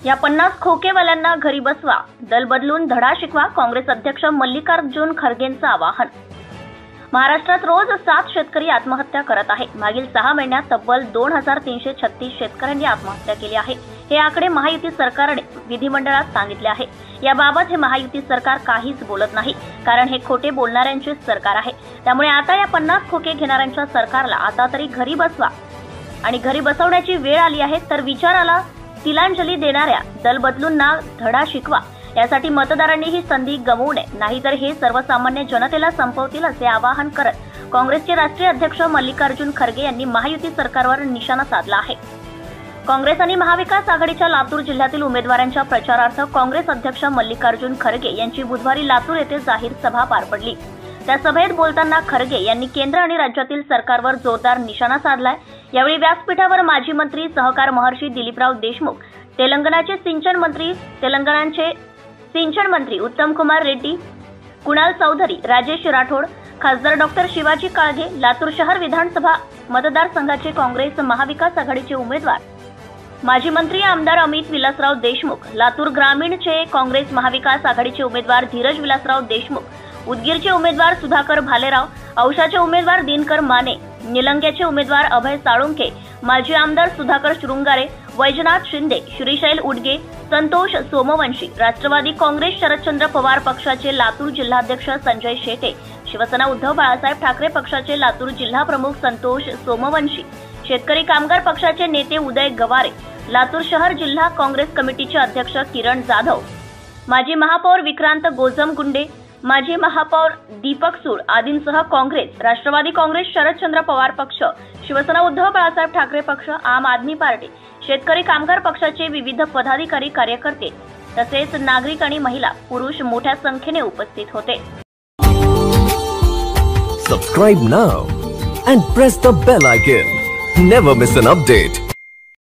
या 50 खोकेवाल्यांना घरी बसवा, दल बदलून धडा शिकवा, काँग्रेस अध्यक्ष मल्लिकार्जुन खरगेंचं आवाहन। महाराष्ट्रात रोज 7 शेतकरी आत्महत्या करत आहे। मागील 6 महिन्यात तब्बल 2336 शेतकऱ्यांनी आत्महत्या केली आहे। हे आकडे महायुती सरकारने विधिमंडळात सांगितले आहे। याबाबत हे महायुती सरकार काहीच बोलत नाही, कारण हे खोटे बोलणाऱ्यांचे सरकार आहे। त्यामुळे आता या 50 खोके घेणाऱ्यांच्या सरकारला आता तरी घरी बसवा आणि घरी बसवण्याची वेळ आली आहे। तर विचाराला तिलांजली देणाऱ्या दल बदलूंना धडा शिकवा। यासाठी मतदारांनी ही संधी गमावू नये, नाहीतर हे सर्वसामान्य जनतेला संपवतील असे आवाहन करत काँग्रेसचे राष्ट्रीय अध्यक्ष मल्लिकार्जुन खरगे यांनी महायुती सरकारवर निशाणा साधला आहे। काँग्रेस आणि महाविकास आघाडीच्या लातूर जिल्ह्यातील उमेदवारांच्या प्रचारार्थ काँग्रेस अध्यक्ष मल्लिकार्जुन खरगे यांची बुधवारी लातूर येथे जाहीर सभा पार पडली। त्या सभेत बोलताना खरगे यांनी केंद्र आणि राज्यातील सरकारवर जोरदार निशाणा साधलाय। यावेळी व्यासपीठावर माजी मंत्री सहकार महर्षी दिलीपराव देशमुख, तेलंगणाचे सिंचन मंत्री उत्तम कुमार रेड्डी, कुणाल चौधरी, राजेश राठोड, खासदार डॉक्टर शिवाजी काळगे, लातूर शहर विधानसभा मतदारसंघाचे काँग्रेस महाविकास आघाडीचे उमेदवार माजी मंत्री आमदार अमित विलासराव देशमुख, लातूर ग्रामीणचे काँग्रेस महाविकास आघाडीचे उमेदवार धीरज विलासराव देशमुख, उदगीरचे उमेदवार सुधाकर भालेराव, औशाचे उमेदवार दिनकर माने, निलंग्याचे उमेदवार अभय साळुंखे, माजी आमदार सुधाकर शृंगारे, वैजनाथ शिंदे, श्रीशैल उडगे, संतोष सोमवंशी, राष्ट्रवादी काँग्रेस शरदचंद्र पवार पक्षाचे लातूर जिल्हाध्यक्ष संजय शेटे, शिवसेना उद्धव बाळासाहेब ठाकरे पक्षाचे लातूर जिल्हा प्रमुख संतोष सोमवंशी, शेतकरी कामगार पक्षाचे नेते उदय गवारे, लातूर शहर जिल्हा काँग्रेस कमिटीचे अध्यक्ष किरण जाधव, माजी महापौर विक्रांत गोजमगुंडे, माजी महापौर दीपक सूड आदींसह काँग्रेस, राष्ट्रवादी काँग्रेस शरदचंद्र पवार पक्ष, शिवसेना उद्धव बाळासाहेब ठाकरे पक्ष, आम आदमी पार्टी, शेतकरी कामगार पक्षाचे विविध पदाधिकारी, कार्यकर्ते तसेच नागरिक आणि महिला, पुरुष मोठ्या संख्येने उपस्थित होते। Subscribe now and press the bell icon. Never miss an update.